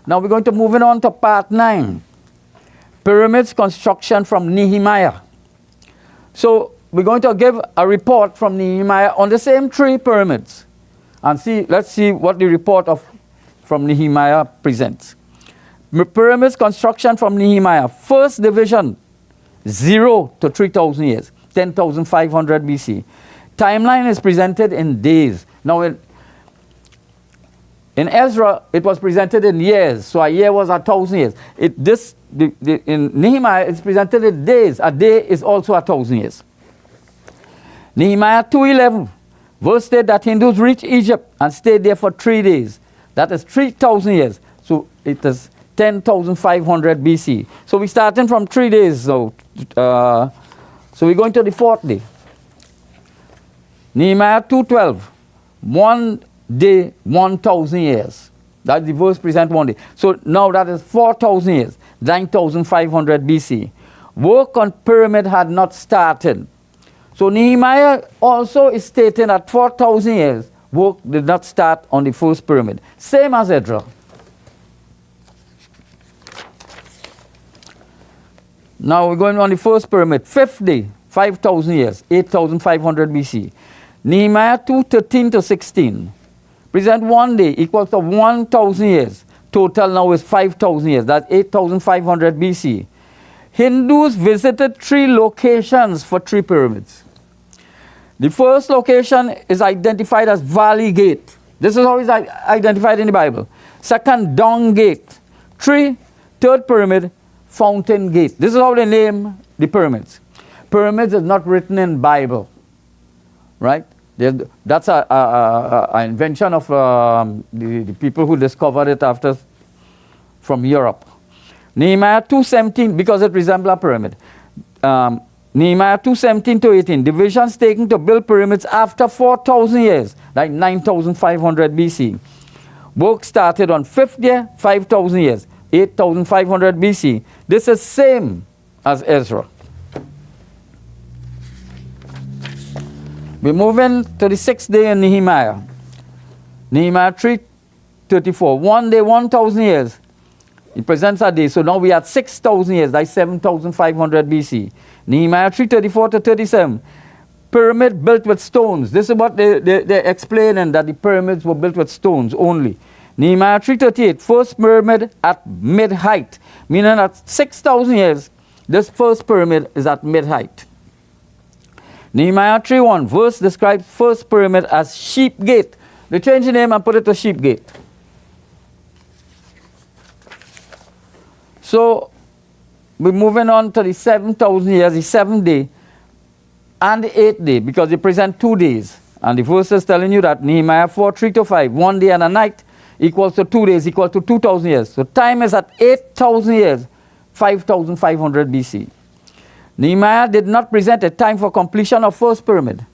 Now we're going to move on to part 9. Pyramids construction from Nehemiah. So we're going to give a report from Nehemiah on the same 3 pyramids. And let's see what the report from Nehemiah presents. Pyramids construction from Nehemiah. First division, 0 to 3,000 years, 10,500 BC. Timeline is presented in days. Now in Ezra, it was presented in years. So a year was 1,000 years. In Nehemiah, it's presented in days. A day is also 1,000 years. Nehemiah 2:11, verse states that Hindus reached Egypt and stayed there for 3 days. That is 3,000 years. So it is 10,500 BC. So we're starting from 3 days. So we're going to the 4th day. Nehemiah 2:12, 1 day, 1,000 years. That's the verse present 1 day. So now that is 4,000 years, 9,500 BC. Work on pyramid had not started. So Nehemiah also is stating that 4,000 years, work did not start on the first pyramid. Same as Ezra. Now we're going on the first pyramid. 5th day, 5,000 years, 8,500 BC. Nehemiah 2:13 to 16. Present 1 day equals to 1,000 years. Total now is 5,000 years. That's 8,500 BC. Hindus visited 3 locations for 3 pyramids. The first location is identified as Valley Gate. This is how it's identified in the Bible. Second, Dung Gate. 3, third pyramid, Fountain Gate. This is how they name the pyramids. Pyramids is not written in Bible, right? That's an invention of the people who discovered it after from Europe. Nehemiah 2:17, because it resembles a pyramid. Nehemiah 2:17 to 18, divisions taken to build pyramids after 4,000 years, like 9,500 BC. Work started on 5th year, 5,000 years, 8,500 BC. This is same as Ezra. We're moving to the 6th day in Nehemiah. Nehemiah 3:34. 1 day, 1,000 years. It presents a day. So now we had 6,000 years. That's 7,500 BC. Nehemiah 3:34 to 37. Pyramid built with stones. This is what they explain, and that the pyramids were built with stones only. Nehemiah 3:38. First pyramid at mid-height. Meaning at 6,000 years, this first pyramid is at mid-height. Nehemiah 3:1, verse describes first pyramid as Sheep Gate. They changed the name and put it to Sheep Gate. So we're moving on to the 7,000 years, the 7th day and the 8th day, because they present 2 days. And the verse is telling you that Nehemiah 4:3 to 5, 1 day and a night equals to 2 days, equal to 2,000 years. So time is at 8,000 years, 5,500 BC. Nehemiah did not present a time for completion of first pyramid.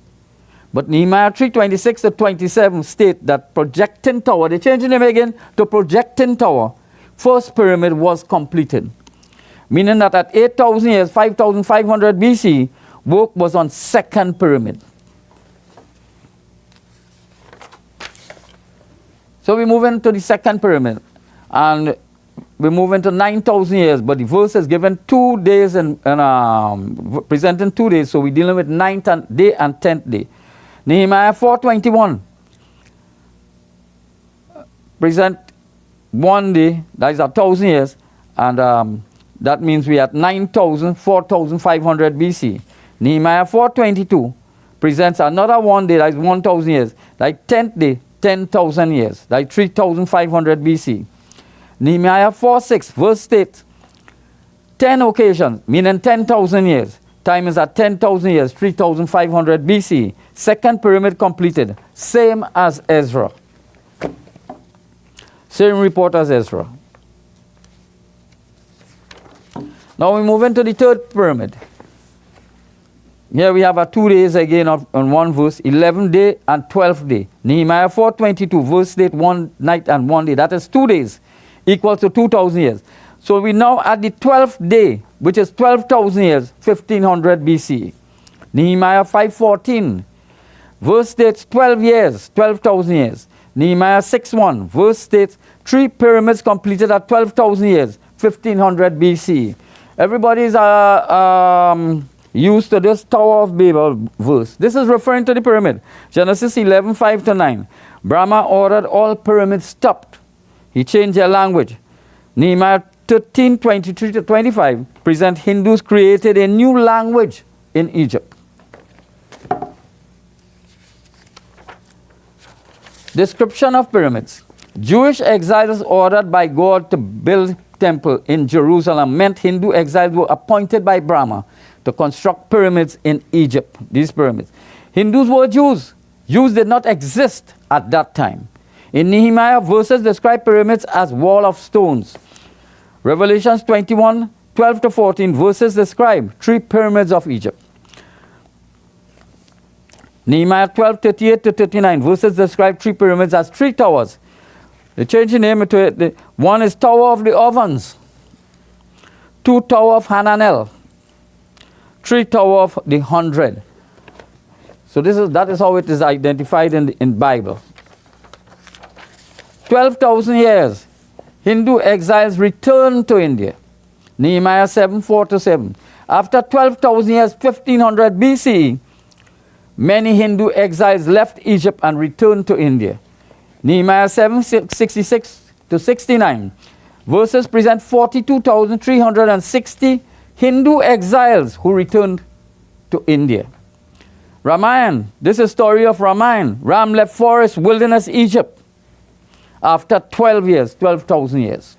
But Nehemiah 3:26 to 27 state that projecting tower, they changed the name again to projecting tower, first pyramid was completed. Meaning that at 8,000 years, 5,500 BC, work was on second pyramid. So we move into the second pyramid. And we move into 9,000 years, but the verse is given 2 days and presenting 2 days, so we're dealing with 9th day and 10th day. Nehemiah 4:21 present 1 day, that is 1,000 years, and that means we are at 4,500 BC. Nehemiah 4:22 presents another 1 day, that is 1,000 years, like 10th day, 10,000 years, like 3,500 BC. Nehemiah 4:6, verse states, 10 occasions, meaning 10,000 years. Time is at 10,000 years, 3,500 BC. Second pyramid completed, same as Ezra. Same report as Ezra. Now we move into the third pyramid. Here we have a 2 days again on one verse, 11th day and 12th day. Nehemiah 4:22, verse state 1 night and 1 day. That is 2 days, equals to 2,000 years. So we now at the 12th day, which is 12,000 years, 1,500 BC. Nehemiah 5:14, verse states 12 years, 12,000 years. Nehemiah 6:1, verse states 3 pyramids completed at 12,000 years, 1500 BC. Everybody's used to this Tower of Babel verse. This is referring to the pyramid. Genesis 11, 5-9. Brahma ordered all pyramids stopped. He changed their language. Nehemiah 13, 23-25 present Hindus created a new language in Egypt. Description of pyramids. Jewish exiles ordered by God to build temple in Jerusalem meant Hindu exiles were appointed by Brahma to construct pyramids in Egypt, these pyramids. Hindus were Jews. Jews did not exist at that time. In Nehemiah, verses describe pyramids as wall of stones. Revelations 21, 12-14 verses describe 3 pyramids of Egypt. Nehemiah 12, 38-39 verses describe 3 pyramids as 3 towers. They changed the name to it. One is Tower of the Ovens, 2 Tower of Hananel, 3 Tower of the 100. So that is how it is identified in Bible. 12,000 years, Hindu exiles returned to India. Nehemiah 7, 4-7. After 12,000 years, 1500 BCE, many Hindu exiles left Egypt and returned to India. Nehemiah 7, 66-69. Verses present 42,360 Hindu exiles who returned to India. Ramayan, this is story of Ramayan. Ram left forest, wilderness, Egypt after 12 years, 12,000 years.